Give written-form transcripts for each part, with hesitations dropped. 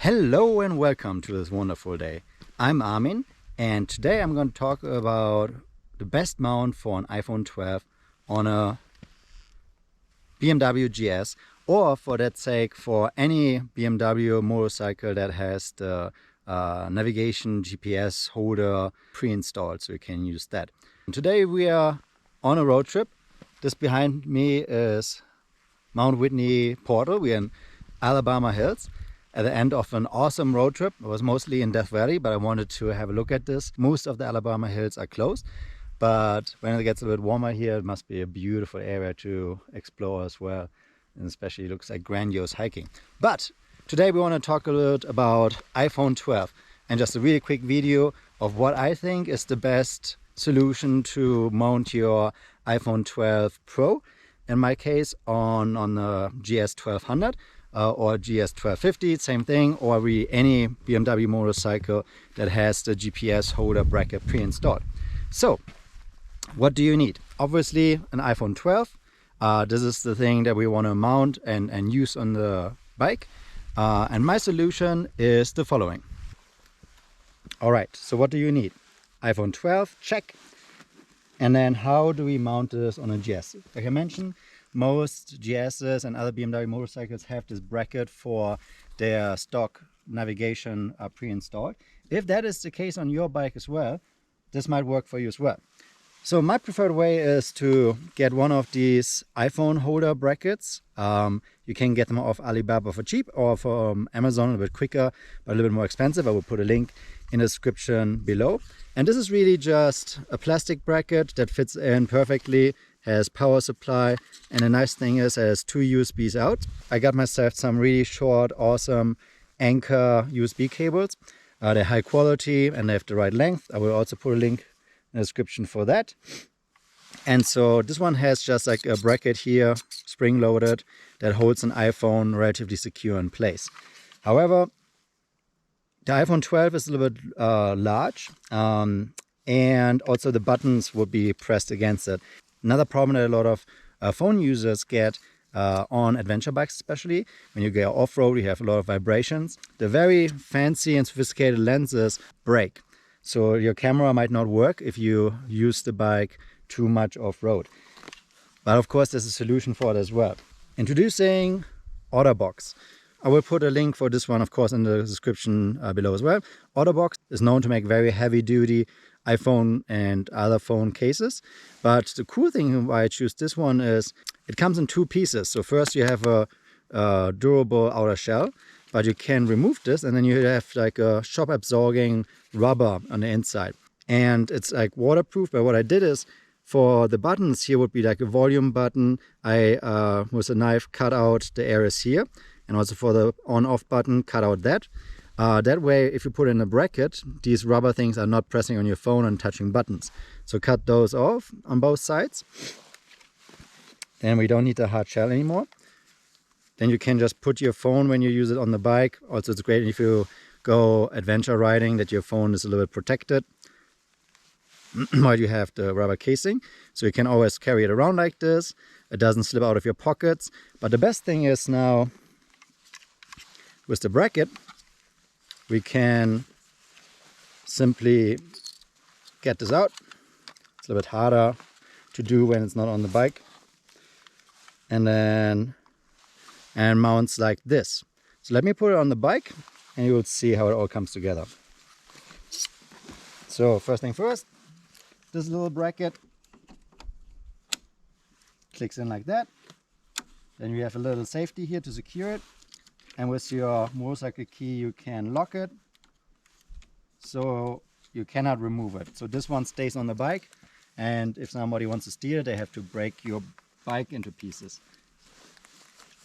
Hello and welcome to this wonderful day. I'm Armin and today I'm going to talk about the best mount for an iPhone 12 on a BMW GS, or for that sake for any BMW motorcycle that has the navigation GPS holder pre-installed, so you can use that. And today we are on a road trip. This behind me is Mount Whitney Portal. We're in Alabama Hills at the end of an awesome road trip. It was mostly in Death Valley, but I wanted to have a look at this. Most of the Alabama hills are closed, but when it gets a bit warmer here, it must be a beautiful area to explore as well. And especially looks like grandiose hiking. But today we want to talk a little about iPhone 12 and just a really quick video of what I think is the best solution to mount your iPhone 12 Pro, in my case on the GS 1200. Or GS 1250, same thing, or any BMW motorcycle that has the GPS holder bracket pre-installed. So what do you need? Obviously an iPhone 12. This is the thing that we want to mount and use on the bike. And my solution is the following. Alright, so what do you need? iPhone 12, check. And then how do we mount this on a GS? Like I mentioned, most GSs and other BMW motorcycles have this bracket for their stock navigation pre-installed. If that is the case on your bike as well, this might work for you as well. So my preferred way is to get one of these iPhone holder brackets. You can get them off Alibaba for cheap or from Amazon a bit quicker, but a little bit more expensive. I will put a link in the description below. And this is really just a plastic bracket that fits in perfectly, has power supply, and the nice thing is it has two USBs out. I got myself some really short, awesome Anchor USB cables. They're high quality and they have the right length. I will also put a link in the description for that. And so this one has just like a bracket here, spring loaded, that holds an iPhone relatively secure in place. However, the iPhone 12 is a little bit large, and also the buttons will be pressed against it. Another problem that a lot of phone users get on adventure bikes, especially when you go off-road, you have a lot of vibrations. The very fancy and sophisticated lenses break. So your camera might not work if you use the bike too much off-road. But of course, there's a solution for it as well. Introducing OtterBox. I will put a link for this one, of course, in the description below as well. OtterBox is known to make very heavy-duty iPhone and other phone cases. But the cool thing why I choose this one is it comes in two pieces. So first you have a durable outer shell, but you can remove this and then you have like a shock absorbing rubber on the inside. And it's like waterproof, but what I did is for the buttons here would be like a volume button. I, with a knife, cut out the areas here. And also for the on-off button, cut out that. That way, if you put in a bracket, these rubber things are not pressing on your phone and touching buttons. So cut those off on both sides. Then we don't need the hard shell anymore. Then you can just put your phone when you use it on the bike. Also, it's great if you go adventure riding that your phone is a little bit protected while you have the rubber casing. So you can always carry it around like this. It doesn't slip out of your pockets. But the best thing is now, with the bracket, we can simply get this out. It's a little bit harder to do when it's not on the bike. And mounts like this. So let me put it on the bike and you will see how it all comes together. So first thing first, this little bracket clicks in like that. Then you have a little safety here to secure it. And with your motorcycle key, you can lock it, so you cannot remove it. So this one stays on the bike, and if somebody wants to steal it, they have to break your bike into pieces.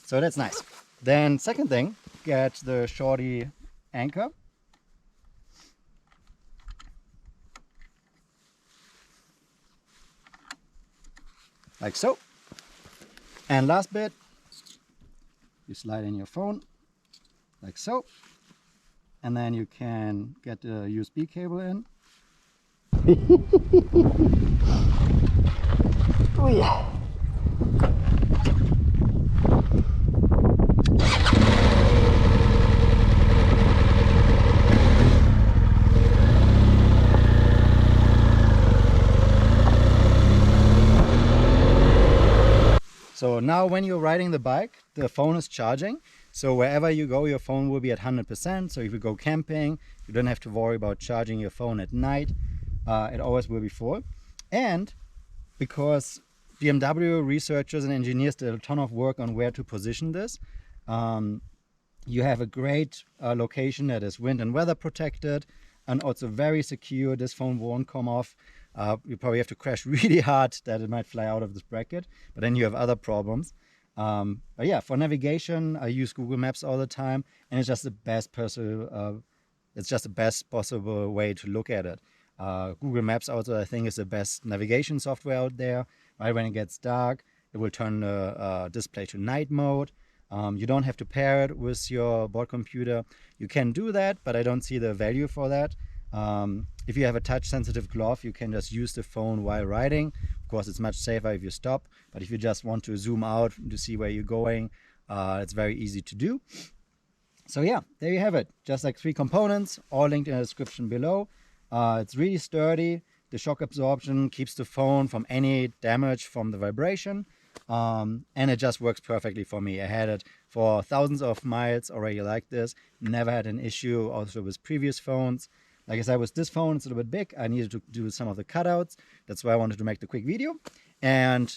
So that's nice. Then second thing, get the shorty anchor. Like so. And last bit, you slide in your phone. Like so, and then you can get the USB cable in. Oh yeah. now when you're riding the bike, the phone is charging. So wherever you go, your phone will be at 100%. So if you go camping, you don't have to worry about charging your phone at night. It always will be full. And because BMW researchers and engineers did a ton of work on where to position this, you have a great location that is wind and weather protected and also very secure. This phone won't come off. You probably have to crash really hard that it might fly out of this bracket, but then you have other problems. But yeah, for navigation, I use Google Maps all the time, and it's just the best possible way to look at it. Google Maps also, I think, is the best navigation software out there. Right when it gets dark, it will turn the display to night mode. You don't have to pair it with your board computer. You can do that, but I don't see the value for that. If you have a touch-sensitive glove, you can just use the phone while riding. Of course, it's much safer if you stop, but if you just want to zoom out to see where you're going, it's very easy to do. So yeah, there you have it. Just like 3 components, all linked in the description below. It's really sturdy. The shock absorption keeps the phone from any damage from the vibration. And it just works perfectly for me. I had it for thousands of miles already like this. Never had an issue also with previous phones. Like I said, with this phone, it's a little bit big. I needed to do some of the cutouts. That's why I wanted to make the quick video. And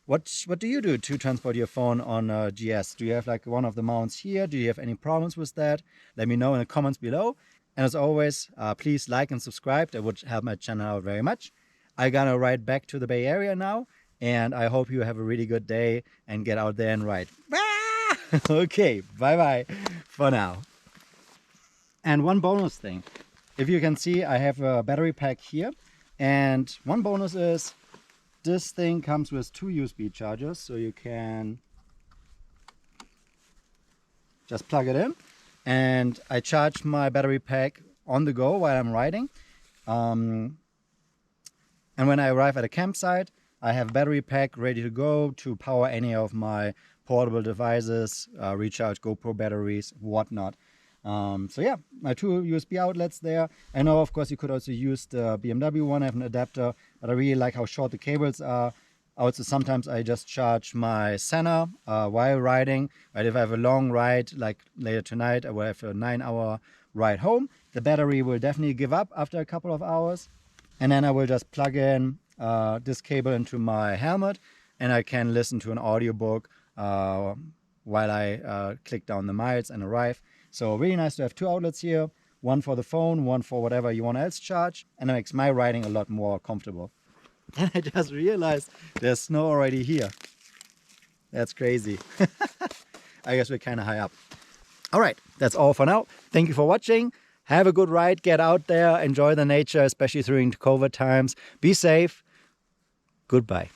what do you do to transport your phone on a GS? Do you have like one of the mounts here? Do you have any problems with that? Let me know in the comments below. And as always, please like and subscribe. That would help my channel out very much. I'm gonna ride back to the Bay Area now. And I hope you have a really good day and get out there and ride. Okay, bye-bye for now. And one bonus thing. If you can see, I have a battery pack here. And one bonus is this thing comes with 2 USB chargers. So you can just plug it in. And I charge my battery pack on the go while I'm riding. And when I arrive at a campsite, I have a battery pack ready to go to power any of my portable devices, recharge GoPro batteries, whatnot. So yeah, my 2 USB outlets there. I know, of course, you could also use the BMW one. I have an adapter, but I really like how short the cables are. Also, sometimes I just charge my Senna while riding. Right, if I have a long ride, like later tonight, I will have a 9-hour ride home. The battery will definitely give up after a couple of hours. And then I will just plug in this cable into my helmet, and I can listen to an audiobook while I click down the miles and arrive. So really nice to have 2 outlets here, one for the phone, one for whatever you want else charge, and it makes my riding a lot more comfortable. And I just realized there's snow already here. That's crazy. I guess we're kind of high up. All right, that's all for now. Thank you for watching. Have a good ride. Get out there. Enjoy the nature, especially during COVID times. Be safe. Goodbye.